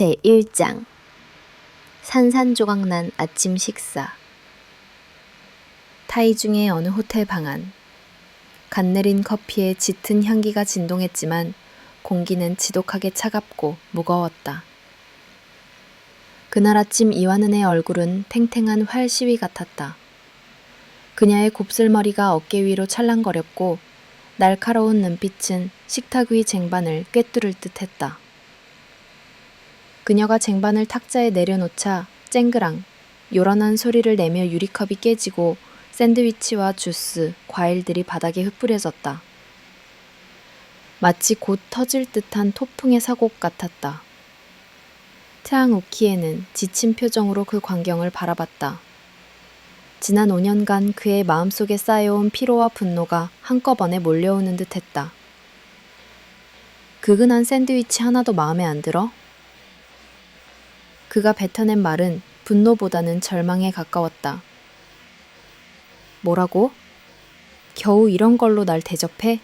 제1장 산산조각난 아침 식사. 타이중의 어느 호텔 방안. 갓 내린 커피에 짙은 향기가 진동했지만 공기는 지독하게 차갑고 무거웠다. 그날 아침 이완은의 얼굴은 탱탱한 활 시위 같았다. 그녀의 곱슬머리가 어깨 위로 찰랑거렸고 날카로운 눈빛은 식탁 위 쟁반을 꿰뚫을 듯했다. 그녀가 쟁반을 탁자에 내려놓자 쨍그랑 요란한 소리를 내며 유리컵이 깨지고 샌드위치와 주스, 과일들이 바닥에 흩뿌려졌다. 마치 곧 터질 듯한 토풍의 사곡 같았다. 트앙 우키에는 지친 표정으로 그 광경을 바라봤다. 지난 5년간 그의 마음속에 쌓여온 피로와 분노가 한꺼번에 몰려오는 듯했다. 그근한 샌드위치 하나도 마음에 안 들어? 그가 뱉어낸 말은 분노보다는 절망에 가까웠다. 뭐라고? 겨우 이런 걸로 날 대접해?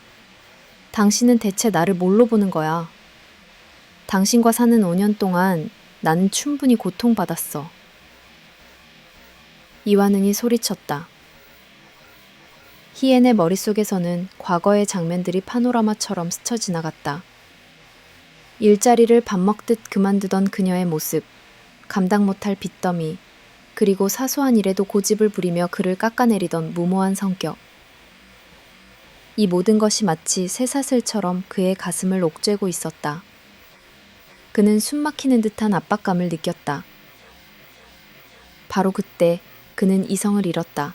당신은 대체 나를 뭘로 보는 거야? 당신과 사는 5년 동안 나는 충분히 고통받았어. 이완은이 소리쳤다. 희엔의 머릿속에서는 과거의 장면들이 파노라마처럼 스쳐 지나갔다. 일자리를 밥 먹듯 그만두던 그녀의 모습, 감당 못할 빚더미, 그리고 사소한 일에도 고집을 부리며 그를 깎아내리던 무모한 성격. 이 모든 것이 마치 쇠사슬처럼 그의 가슴을 옥죄고 있었다. 그는 숨막히는 듯한 압박감을 느꼈다. 바로 그때 그는 이성을 잃었다.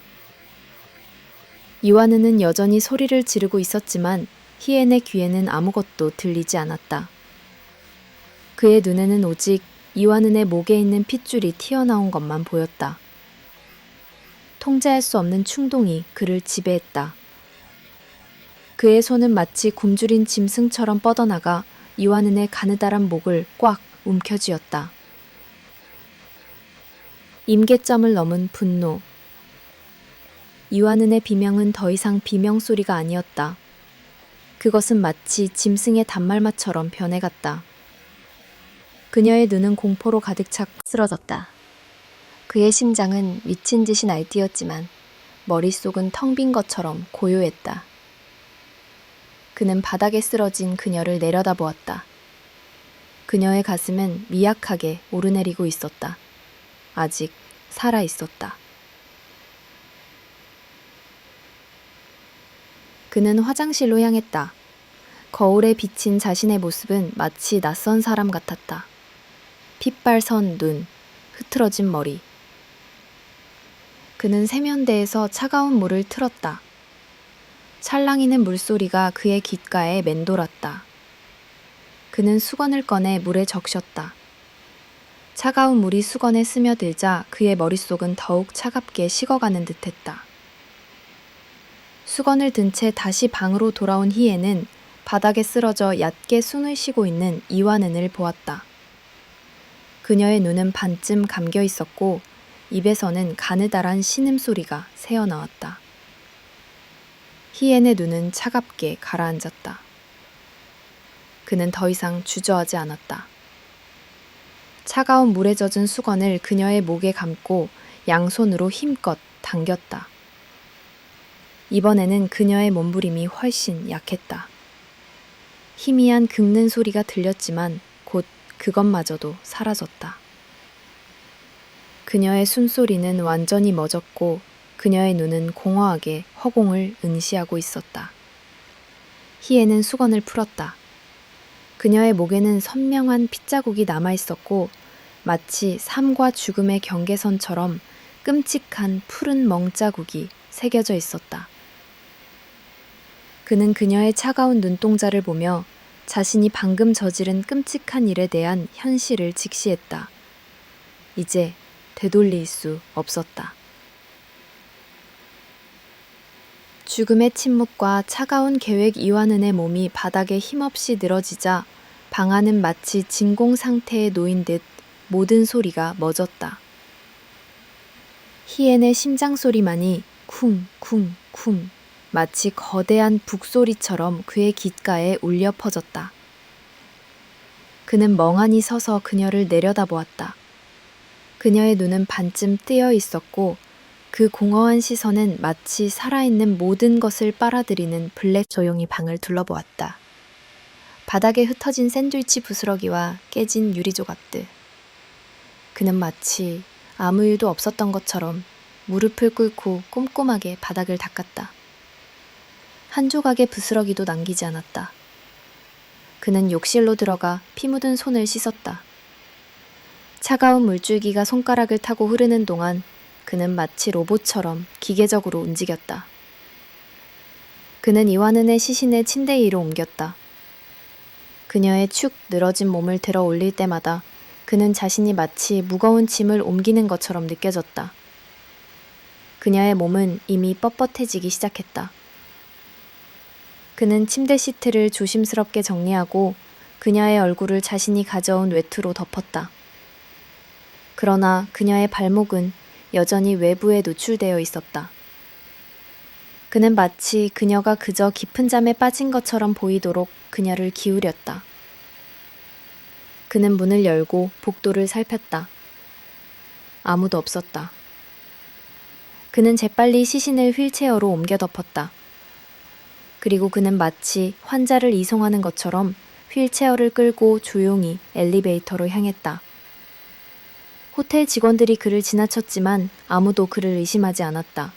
이완은은 여전히 소리를 지르고 있었지만 희엔의 귀에는 아무것도 들리지 않았다. 그의 눈에는 오직 이완은의 목에 있는 핏줄이 튀어나온 것만 보였다. 통제할 수 없는 충동이 그를 지배했다. 그의 손은 마치 굶주린 짐승처럼 뻗어나가 이완은의 가느다란 목을 꽉 움켜쥐었다. 임계점을 넘은 분노. 이완은의 비명은 더 이상 비명 소리가 아니었다. 그것은 마치 짐승의 단말마처럼 변해갔다. 그녀의 눈은 공포로 가득 차 쓰러졌다. 그의 심장은 미친 듯이 날뛰었지만 머릿속은 텅 빈 것처럼 고요했다. 그는 바닥에 쓰러진 그녀를 내려다보았다. 그녀의 가슴은 미약하게 오르내리고 있었다. 아직 살아 있었다. 그는 화장실로 향했다. 거울에 비친 자신의 모습은 마치 낯선 사람 같았다. 핏발선 눈, 흐트러진 머리. 그는 세면대에서 차가운 물을 틀었다. 찰랑이는 물소리가 그의 귓가에 맴돌았다. 그는 수건을 꺼내 물에 적셨다. 차가운 물이 수건에 스며들자 그의 머릿속은 더욱 차갑게 식어가는 듯했다. 수건을 든 채 다시 방으로 돌아온 희애는 바닥에 쓰러져 얕게 숨을 쉬고 있는 이완은을 보았다. 그녀의 눈은 반쯤 감겨 있었고 입에서는 가느다란 신음소리가 새어나왔다. 희엔의 눈은 차갑게 가라앉았다. 그는 더 이상 주저하지 않았다. 차가운 물에 젖은 수건을 그녀의 목에 감고 양손으로 힘껏 당겼다. 이번에는 그녀의 몸부림이 훨씬 약했다. 희미한 긁는 소리가 들렸지만 곧 그것마저도 사라졌다. 그녀의 숨소리는 완전히 멎었고 그녀의 눈은 공허하게 허공을 응시하고 있었다. 희애는 수건을 풀었다. 그녀의 목에는 선명한 핏자국이 남아있었고 마치 삶과 죽음의 경계선처럼 끔찍한 푸른 멍자국이 새겨져 있었다. 그는 그녀의 차가운 눈동자를 보며 자신이 방금 저지른 끔찍한 일에 대한 현실을 직시했다. 이제 되돌릴 수 없었다. 죽음의 침묵과 차가운 계획 이완은의 몸이 바닥에 힘없이 늘어지자 방 안은 마치 진공 상태에 놓인 듯 모든 소리가 멎었다. 희엔의 심장 소리만이 쿵쿵쿵 마치 거대한 북소리처럼 그의 귓가에 울려 퍼졌다. 그는 멍하니 서서 그녀를 내려다보았다. 그녀의 눈은 반쯤 뜨여 있었고 그 공허한 시선은 마치 살아있는 모든 것을 빨아들이는 블랙. 조용히 방을 둘러보았다. 바닥에 흩어진 샌드위치 부스러기와 깨진 유리 조각들. 그는 마치 아무 일도 없었던 것처럼 무릎을 꿇고 꼼꼼하게 바닥을 닦았다. 한 조각의 부스러기도 남기지 않았다. 그는 욕실로 들어가 피 묻은 손을 씻었다. 차가운 물줄기가 손가락을 타고 흐르는 동안 그는 마치 로봇처럼 기계적으로 움직였다. 그는 이완은의 시신을 침대 위로 옮겼다. 그녀의 축 늘어진 몸을 들어 올릴 때마다 그는 자신이 마치 무거운 짐을 옮기는 것처럼 느껴졌다. 그녀의 몸은 이미 뻣뻣해지기 시작했다. 그는 침대 시트를 조심스럽게 정리하고 그녀의 얼굴을 자신이 가져온 외투로 덮었다. 그러나 그녀의 발목은 여전히 외부에 노출되어 있었다. 그는 마치 그녀가 그저 깊은 잠에 빠진 것처럼 보이도록 그녀를 기울였다. 그는 문을 열고 복도를 살폈다. 아무도 없었다. 그는 재빨리 시신을 휠체어로 옮겨 덮었다. 그리고 그는 마치 환자를 이송하는 것처럼 휠체어를 끌고 조용히 엘리베이터로 향했다. 호텔 직원들이 그를 지나쳤지만 아무도 그를 의심하지 않았다.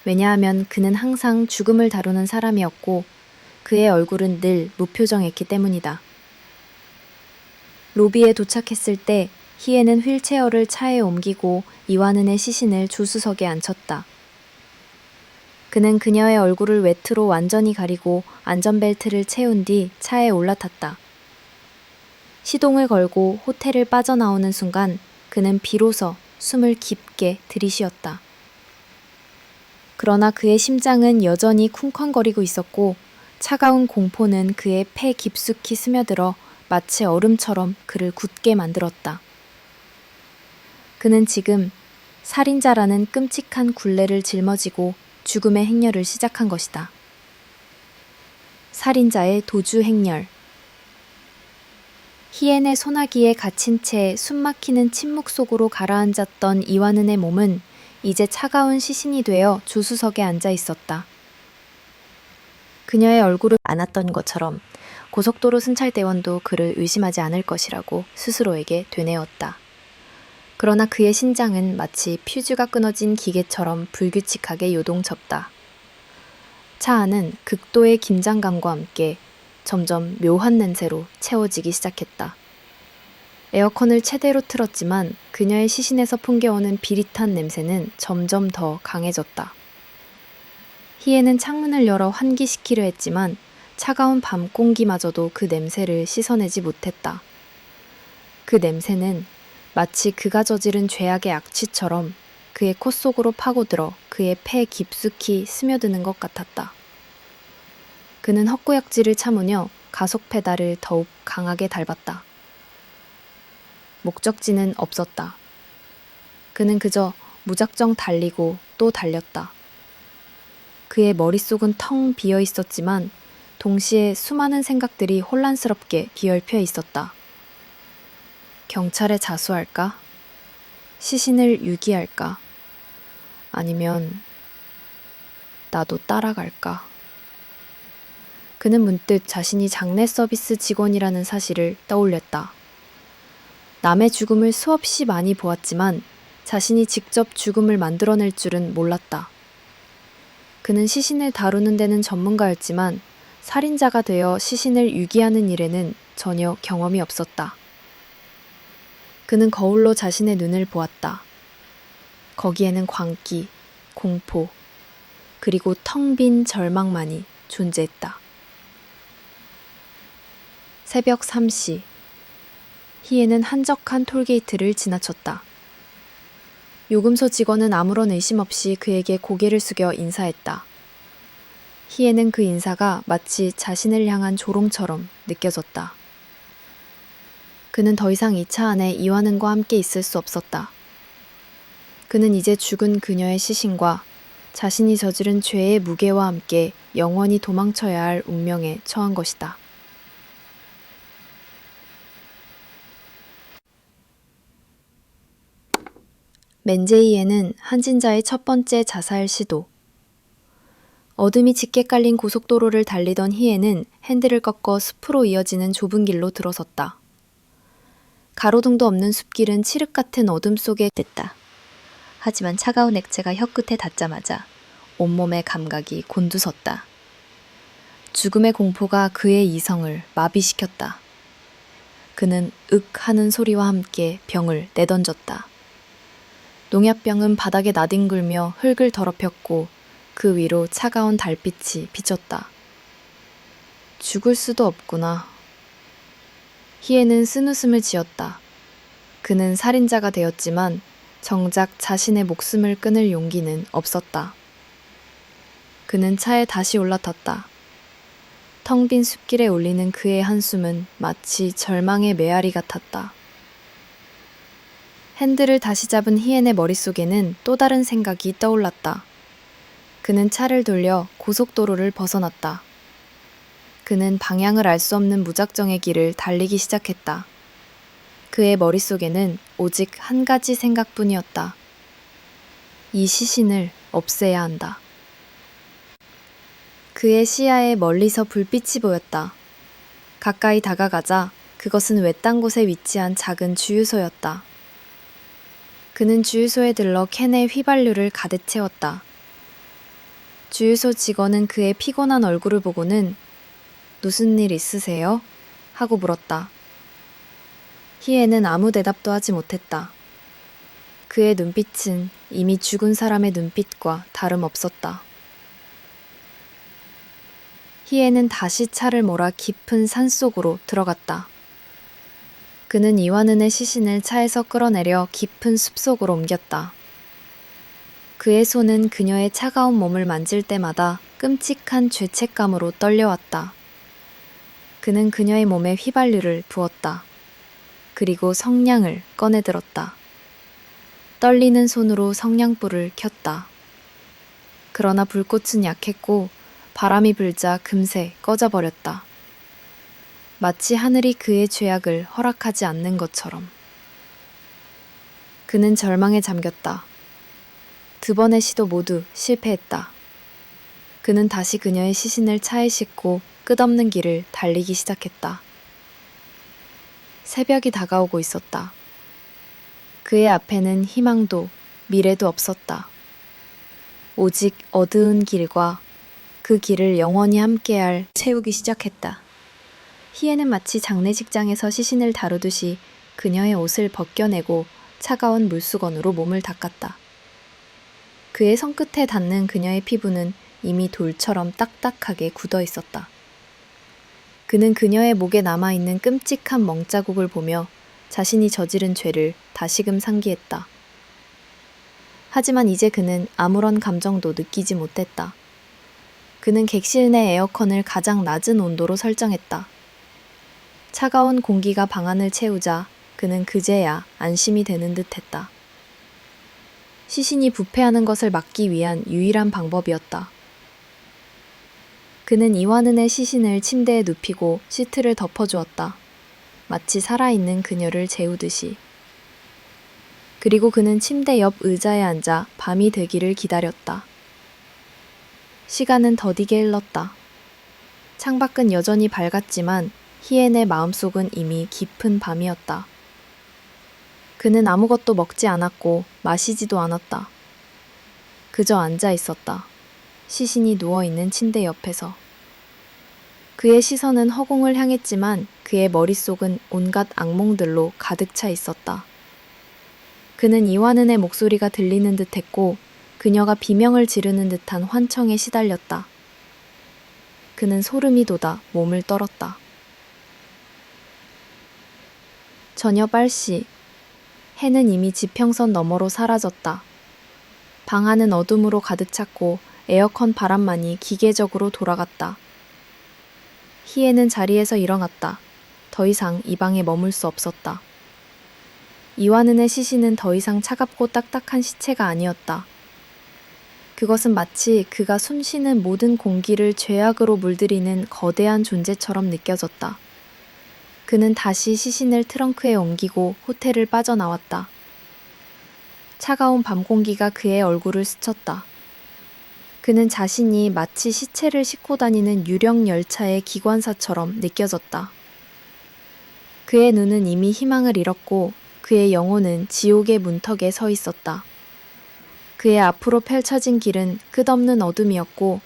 왜냐하면 그는 항상 죽음을 다루는 사람이었고 그의 얼굴은 늘 무표정했기 때문이다. 로비에 도착했을 때 희애는 휠체어를 차에 옮기고 이완은의 시신을 조수석에 앉혔다. 그는 그녀의 얼굴을 외투로 완전히 가리고 안전벨트를 채운 뒤 차에 올라탔다. 시동을 걸고 호텔을 빠져나오는 순간 그는 비로소 숨을 깊게 들이쉬었다. 그러나 그의 심장은 여전히 쿵쾅거리고 있었고 차가운 공포는 그의 폐 깊숙이 스며들어 마치 얼음처럼 그를 굳게 만들었다. 그는 지금 살인자라는 끔찍한 굴레를 짊어지고 죽음의 행렬을 시작한 것이다. 살인자의 도주 행렬. 희엔의 소나기에 갇힌 채 숨막히는 침묵 속으로 가라앉았던 이완은의 몸은 이제 차가운 시신이 되어 조수석에 앉아 있었다. 그녀의 얼굴을 안았던 것처럼 고속도로 순찰대원도 그를 의심하지 않을 것이라고 스스로에게 되뇌었다. 그러나 그의 심장은 마치 퓨즈가 끊어진 기계처럼 불규칙하게 요동쳤다. 차 안은 극도의 긴장감과 함께 점점 묘한 냄새로 채워지기 시작했다. 에어컨을 최대로 틀었지만 그녀의 시신에서 풍겨오는 비릿한 냄새는 점점 더 강해졌다. 희애는 창문을 열어 환기시키려 했지만 차가운 밤 공기마저도 그 냄새를 씻어내지 못했다. 그 냄새는 마치 그가 저지른 죄악의 악취처럼 그의 코 속으로 파고들어 그의 폐 깊숙이 스며드는 것 같았다. 그는 헛구역질을 참으며 가속 페달을 더욱 강하게 밟았다. 목적지는 없었다. 그는 그저 무작정 달리고 또 달렸다. 그의 머릿속은 텅 비어 있었지만 동시에 수많은 생각들이 혼란스럽게 비얼펴 있었다. 경찰에 자수할까? 시신을 유기할까? 아니면 나도 따라갈까? 그는 문득 자신이 장례 서비스 직원이라는 사실을 떠올렸다. 남의 죽음을 수없이 많이 보았지만 자신이 직접 죽음을 만들어낼 줄은 몰랐다. 그는 시신을 다루는 데는 전문가였지만 살인자가 되어 시신을 유기하는 일에는 전혀 경험이 없었다. 그는 거울로 자신의 눈을 보았다. 거기에는 광기, 공포, 그리고 텅 빈 절망만이 존재했다. 새벽 3시. 희애는 한적한 톨게이트를 지나쳤다. 요금소 직원은 아무런 의심 없이 그에게 고개를 숙여 인사했다. 희애는 그 인사가 마치 자신을 향한 조롱처럼 느껴졌다. 그는 더 이상 이 차 안에 이완은과 함께 있을 수 없었다. 그는 이제 죽은 그녀의 시신과 자신이 저지른 죄의 무게와 함께 영원히 도망쳐야 할 운명에 처한 것이다. 맨제이에는 한진자의 첫 번째 자살 시도. 어둠이 짙게 깔린 고속도로를 달리던 희애는 핸들을 꺾어 숲으로 이어지는 좁은 길로 들어섰다. 가로등도 없는 숲길은 칠흑 같은 어둠 속에 댔다. 하지만 차가운 액체가 혀끝에 닿자마자 온몸의 감각이 곤두섰다. 죽음의 공포가 그의 이성을 마비시켰다. 그는 윽 하는 소리와 함께 병을 내던졌다. 농약병은 바닥에 나뒹굴며 흙을 더럽혔고 그 위로 차가운 달빛이 비쳤다. 죽을 수도 없구나. 희애는 쓴웃음을 지었다. 그는 살인자가 되었지만 정작 자신의 목숨을 끊을 용기는 없었다. 그는 차에 다시 올라탔다. 텅 빈 숲길에 울리는 그의 한숨은 마치 절망의 메아리 같았다. 핸들을 다시 잡은 희엔의 머릿속에는 또 다른 생각이 떠올랐다. 그는 차를 돌려 고속도로를 벗어났다. 그는 방향을 알 수 없는 무작정의 길을 달리기 시작했다. 그의 머릿속에는 오직 한 가지 생각뿐이었다. 이 시신을 없애야 한다. 그의 시야에 멀리서 불빛이 보였다. 가까이 다가가자 그것은 외딴 곳에 위치한 작은 주유소였다. 그는 주유소에 들러 캔에 휘발유를 가득 채웠다. 주유소 직원은 그의 피곤한 얼굴을 보고는 무슨 일 있으세요? 하고 물었다. 희애는 아무 대답도 하지 못했다. 그의 눈빛은 이미 죽은 사람의 눈빛과 다름없었다. 희애는 다시 차를 몰아 깊은 산속으로 들어갔다. 그는 이완은의 시신을 차에서 끌어내려 깊은 숲속으로 옮겼다. 그의 손은 그녀의 차가운 몸을 만질 때마다 끔찍한 죄책감으로 떨려왔다. 그는 그녀의 몸에 휘발유를 부었다. 그리고 성냥을 꺼내들었다. 떨리는 손으로 성냥불을 켰다. 그러나 불꽃은 약했고 바람이 불자 금세 꺼져버렸다. 마치 하늘이 그의 죄악을 허락하지 않는 것처럼. 그는 절망에 잠겼다. 두 번의 시도 모두 실패했다. 그는 다시 그녀의 시신을 차에 싣고 끝없는 길을 달리기 시작했다. 새벽이 다가오고 있었다. 그의 앞에는 희망도 미래도 없었다. 오직 어두운 길과 그 길을 영원히 함께할 채우기 시작했다. 희애는 마치 장례식장에서 시신을 다루듯이 그녀의 옷을 벗겨내고 차가운 물수건으로 몸을 닦았다. 그의 손끝에 닿는 그녀의 피부는 이미 돌처럼 딱딱하게 굳어 있었다. 그는 그녀의 목에 남아있는 끔찍한 멍자국을 보며 자신이 저지른 죄를 다시금 상기했다. 하지만 이제 그는 아무런 감정도 느끼지 못했다. 그는 객실 내 에어컨을 가장 낮은 온도로 설정했다. 차가운 공기가 방안을 채우자 그는 그제야 안심이 되는 듯했다. 시신이 부패하는 것을 막기 위한 유일한 방법이었다. 그는 이완은의 시신을 침대에 눕히고 시트를 덮어주었다. 마치 살아있는 그녀를 재우듯이. 그리고 그는 침대 옆 의자에 앉아 밤이 되기를 기다렸다. 시간은 더디게 흘렀다. 창밖은 여전히 밝았지만 희엔의 마음속은 이미 깊은 밤이었다. 그는 아무것도 먹지 않았고 마시지도 않았다. 그저 앉아 있었다. 시신이 누워있는 침대 옆에서. 그의 시선은 허공을 향했지만 그의 머릿속은 온갖 악몽들로 가득 차 있었다. 그는 이완은의 목소리가 들리는 듯했고 그녀가 비명을 지르는 듯한 환청에 시달렸다. 그는 소름이 돋아 몸을 떨었다. 저녁 8시. 해는 이미 지평선 너머로 사라졌다. 방 안은 어둠으로 가득 찼고 에어컨 바람만이 기계적으로 돌아갔다. 희애는 자리에서 일어났다. 더 이상 이 방에 머물 수 없었다. 이완은의 시신은 더 이상 차갑고 딱딱한 시체가 아니었다. 그것은 마치 그가 숨쉬는 모든 공기를 죄악으로 물들이는 거대한 존재처럼 느껴졌다. 그는 다시 시신을 트렁크에 옮기고 호텔을 빠져나왔다. 차가운 밤 공기가 그의 얼굴을 스쳤다. 그는 자신이 마치 시체를 싣고 다니는 유령 열차의 기관사처럼 느껴졌다. 그의 눈은 이미 희망을 잃었고 그의 영혼은 지옥의 문턱에 서 있었다. 그의 앞으로 펼쳐진 길은 끝없는 어둠이었고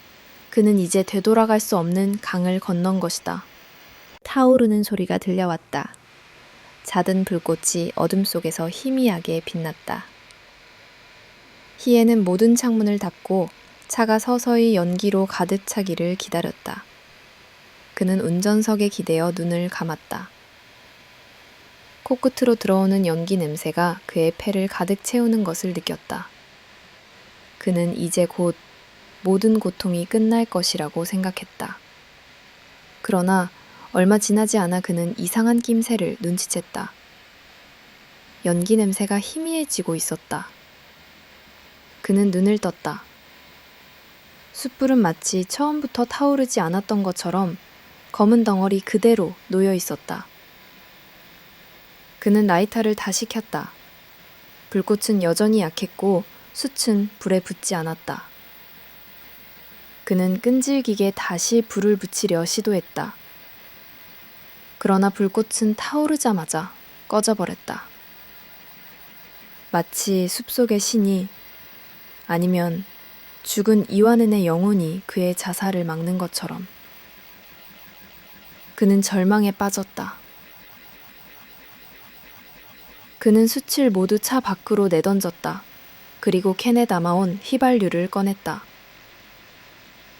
그는 이제 되돌아갈 수 없는 강을 건넌 것이다. 타오르는 소리가 들려왔다. 작은 불꽃이 어둠 속에서 희미하게 빛났다. 희애는 모든 창문을 닫고 차가 서서히 연기로 가득 차기를 기다렸다. 그는 운전석에 기대어 눈을 감았다. 코끝으로 들어오는 연기 냄새가 그의 폐를 가득 채우는 것을 느꼈다. 그는 이제 곧 모든 고통이 끝날 것이라고 생각했다. 그러나 얼마 지나지 않아 그는 이상한 낌새를 눈치챘다. 연기 냄새가 희미해지고 있었다. 그는 눈을 떴다. 숯불은 마치 처음부터 타오르지 않았던 것처럼 검은 덩어리 그대로 놓여 있었다. 그는 라이터를 다시 켰다. 불꽃은 여전히 약했고 숯은 불에 붙지 않았다. 그는 끈질기게 다시 불을 붙이려 시도했다. 그러나 불꽃은 타오르자마자 꺼져버렸다. 마치 숲속의 신이 아니면 죽은 이완은의 영혼이 그의 자살을 막는 것처럼. 그는 절망에 빠졌다. 그는 숯을 모두 차 밖으로 내던졌다. 그리고 캔에 담아온 휘발유를 꺼냈다.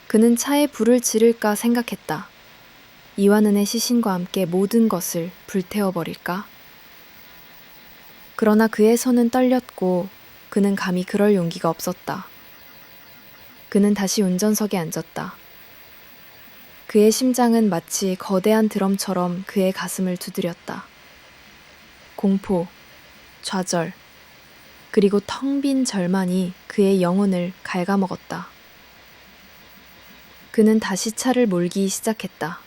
그는 차에 불을 지를까 생각했다. 이완은의 시신과 함께 모든 것을 불태워버릴까? 그러나 그의 손은 떨렸고 그는 감히 그럴 용기가 없었다. 그는 다시 운전석에 앉았다. 그의 심장은 마치 거대한 드럼처럼 그의 가슴을 두드렸다. 공포, 좌절, 그리고 텅 빈 절망이 그의 영혼을 갉아먹었다. 그는 다시 차를 몰기 시작했다.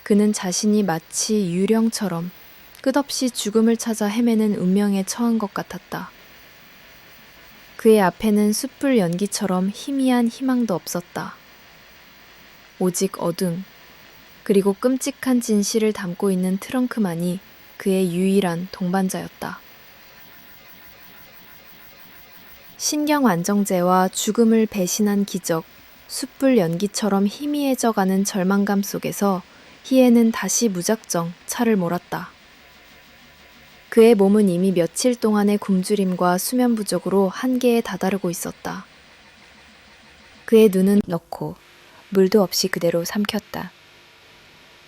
그는 자신이 마치 유령처럼 끝없이 죽음을 찾아 헤매는 운명에 처한 것 같았다. 그의 앞에는 숯불 연기처럼 희미한 희망도 없었다. 오직 어둠, 그리고 끔찍한 진실을 담고 있는 트렁크만이 그의 유일한 동반자였다. 신경 안정제와 죽음을 배신한 기적, 숯불 연기처럼 희미해져가는 절망감 속에서 희애는 다시 무작정 차를 몰았다. 그의 몸은 이미 며칠 동안의 굶주림과 수면 부족으로 한계에 다다르고 있었다. 그의 눈은 넣고 물도 없이 그대로 삼켰다.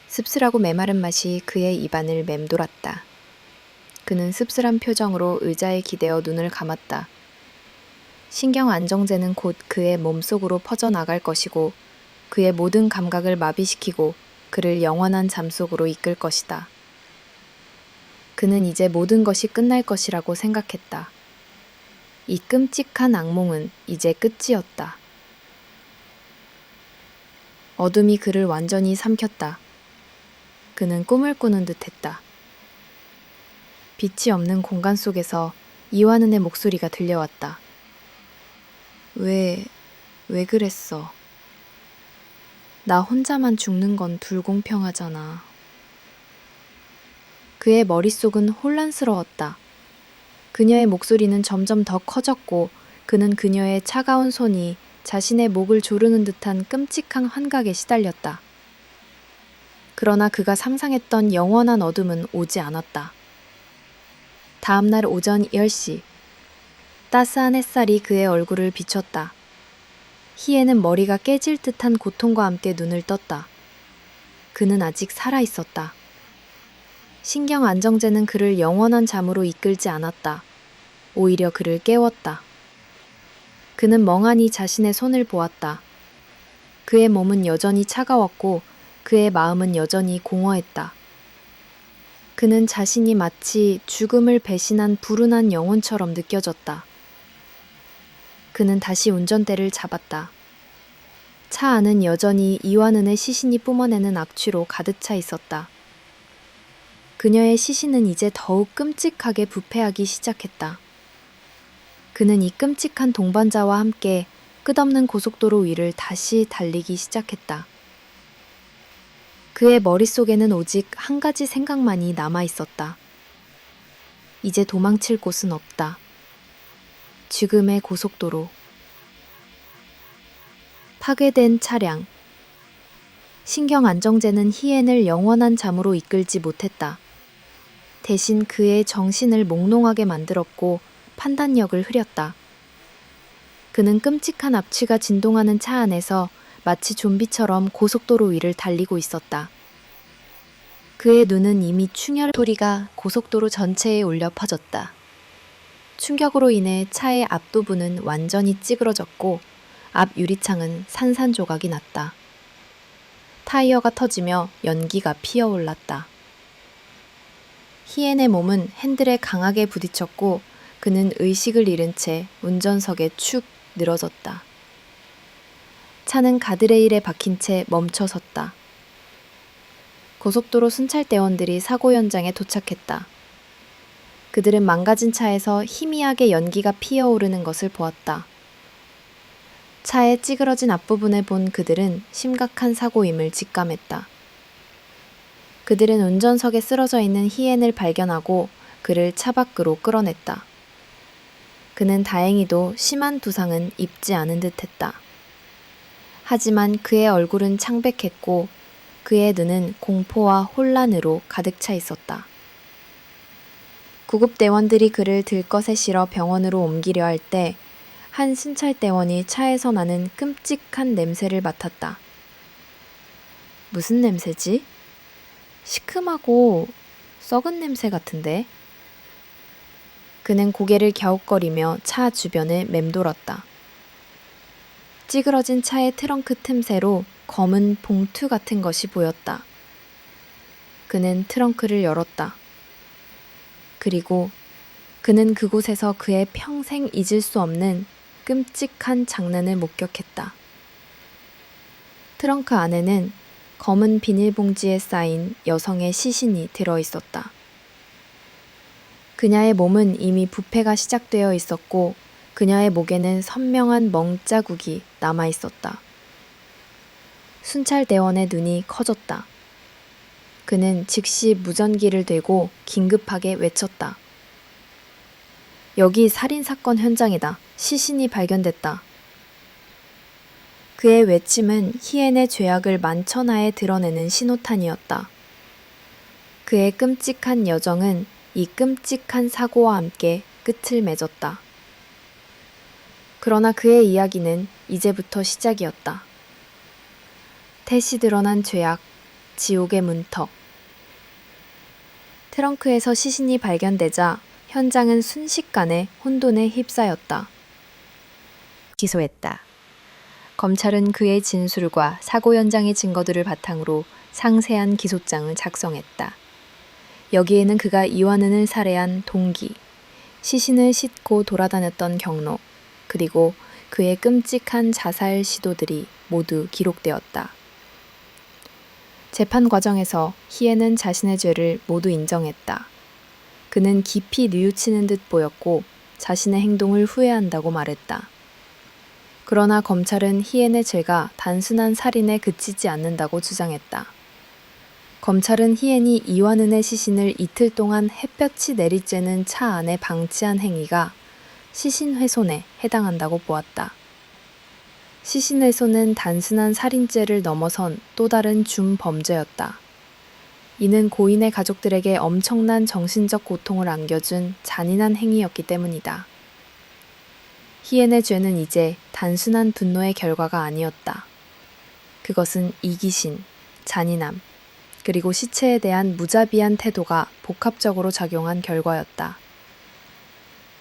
씁쓸하고 메마른 맛이 그의 입안을 맴돌았다. 그는 씁쓸한 표정으로 의자에 기대어 눈을 감았다. 신경 안정제는 곧 그의 몸속으로 퍼져나갈 것이고 그의 모든 감각을 마비시키고 그를 영원한 잠 속으로 이끌 것이다. 그는 이제 모든 것이 끝날 것이라고 생각했다. 이 끔찍한 악몽은 이제 끝이었다. 어둠이 그를 완전히 삼켰다. 그는 꿈을 꾸는 듯했다. 빛이 없는 공간 속에서 이완은의 목소리가 들려왔다. 왜 그랬어? 나 혼자만 죽는 건 불공평하잖아. 그의 머릿속은 혼란스러웠다. 그녀의 목소리는 점점 더 커졌고 그는 그녀의 차가운 손이 자신의 목을 조르는 듯한 끔찍한 환각에 시달렸다. 그러나 그가 상상했던 영원한 어둠은 오지 않았다. 다음 날 오전 10시, 따스한 햇살이 그의 얼굴을 비췄다. 희애는 머리가 깨질 듯한 고통과 함께 눈을 떴다. 그는 아직 살아 있었다. 신경 안정제는 그를 영원한 잠으로 이끌지 않았다. 오히려 그를 깨웠다. 그는 멍하니 자신의 손을 보았다. 그의 몸은 여전히 차가웠고 그의 마음은 여전히 공허했다. 그는 자신이 마치 죽음을 배신한 불운한 영혼처럼 느껴졌다. 그는 다시 운전대를 잡았다. 차 안은 여전히 이완은의 시신이 뿜어내는 악취로 가득 차 있었다. 그녀의 시신은 이제 더욱 끔찍하게 부패하기 시작했다. 그는 이 끔찍한 동반자와 함께 끝없는 고속도로 위를 다시 달리기 시작했다. 그의 머릿속에는 오직 한 가지 생각만이 남아 있었다. 이제 도망칠 곳은 없다. 지금의 고속도로. 파괴된 차량. 신경 안정제는 희엔을 영원한 잠으로 이끌지 못했다. 대신 그의 정신을 몽롱하게 만들었고 판단력을 흐렸다. 그는 끔찍한 압취가 진동하는 차 안에서 마치 좀비처럼 고속도로 위를 달리고 있었다. 그의 눈은 이미 충혈 소리가 고속도로 전체에 울려 퍼졌다. 충격으로 인해 차의 앞부분은 완전히 찌그러졌고 앞 유리창은 산산조각이 났다. 타이어가 터지며 연기가 피어올랐다. 희엔의 몸은 핸들에 강하게 부딪혔고 그는 의식을 잃은 채 운전석에 축 늘어졌다. 차는 가드레일에 박힌 채 멈춰 섰다. 고속도로 순찰대원들이 사고 현장에 도착했다. 그들은 망가진 차에서 희미하게 연기가 피어오르는 것을 보았다. 차의 찌그러진 앞부분을 본 그들은 심각한 사고임을 직감했다. 그들은 운전석에 쓰러져 있는 희엔을 발견하고 그를 차 밖으로 끌어냈다. 그는 다행히도 심한 부상은 입지 않은 듯했다. 하지만 그의 얼굴은 창백했고 그의 눈은 공포와 혼란으로 가득 차 있었다. 구급대원들이 그를 들것에 실어 병원으로 옮기려 할 때 한 순찰대원이 차에서 나는 끔찍한 냄새를 맡았다. 무슨 냄새지? 시큼하고 썩은 냄새 같은데? 그는 고개를 갸웃거리며 차 주변을 맴돌았다. 찌그러진 차의 트렁크 틈새로 검은 봉투 같은 것이 보였다. 그는 트렁크를 열었다. 그리고 그는 그곳에서 그의 평생 잊을 수 없는 끔찍한 장면을 목격했다. 트렁크 안에는 검은 비닐봉지에 쌓인 여성의 시신이 들어있었다. 그녀의 몸은 이미 부패가 시작되어 있었고 그녀의 목에는 선명한 멍자국이 남아있었다. 순찰대원의 눈이 커졌다. 그는 즉시 무전기를 들고 긴급하게 외쳤다. 여기 살인사건 현장이다. 시신이 발견됐다. 그의 외침은 희엔의 죄악을 만천하에 드러내는 신호탄이었다. 그의 끔찍한 여정은 이 끔찍한 사고와 함께 끝을 맺었다. 그러나 그의 이야기는 이제부터 시작이었다. 태시 드러난 죄악, 지옥의 문턱. 트렁크에서 시신이 발견되자 현장은 순식간에 혼돈에 휩싸였다. 기소했다. 검찰은 그의 진술과 사고 현장의 증거들을 바탕으로 상세한 기소장을 작성했다. 여기에는 그가 이완은을 살해한 동기, 시신을 싣고 돌아다녔던 경로, 그리고 그의 끔찍한 자살 시도들이 모두 기록되었다. 재판 과정에서 희엔은 자신의 죄를 모두 인정했다. 그는 깊이 뉘우치는 듯 보였고 자신의 행동을 후회한다고 말했다. 그러나 검찰은 희엔의 죄가 단순한 살인에 그치지 않는다고 주장했다. 검찰은 희엔이 이완은의 시신을 이틀 동안 햇볕이 내리쬐는 차 안에 방치한 행위가 시신훼손에 해당한다고 보았다. 시신훼손은 단순한 살인죄를 넘어선 또 다른 중범죄였다. 이는 고인의 가족들에게 엄청난 정신적 고통을 안겨준 잔인한 행위였기 때문이다. 희엔의 죄는 이제 단순한 분노의 결과가 아니었다. 그것은 이기심, 잔인함, 그리고 시체에 대한 무자비한 태도가 복합적으로 작용한 결과였다.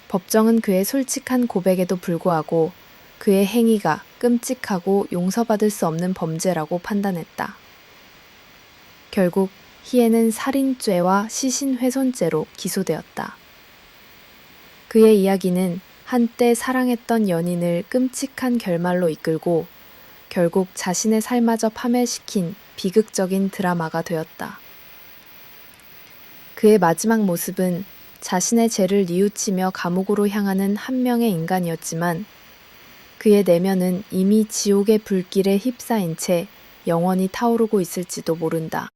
법정은 그의 솔직한 고백에도 불구하고 그의 행위가 끔찍하고 용서받을 수 없는 범죄라고 판단했다. 결국 희엔은 살인죄와 시신훼손죄로 기소되었다. 그의 이야기는 한때 사랑했던 연인을 끔찍한 결말로 이끌고 결국 자신의 삶마저 파멸시킨 비극적인 드라마가 되었다. 그의 마지막 모습은 자신의 죄를 뉘우치며 감옥으로 향하는 한 명의 인간이었지만 그의 내면은 이미 지옥의 불길에 휩싸인 채 영원히 타오르고 있을지도 모른다.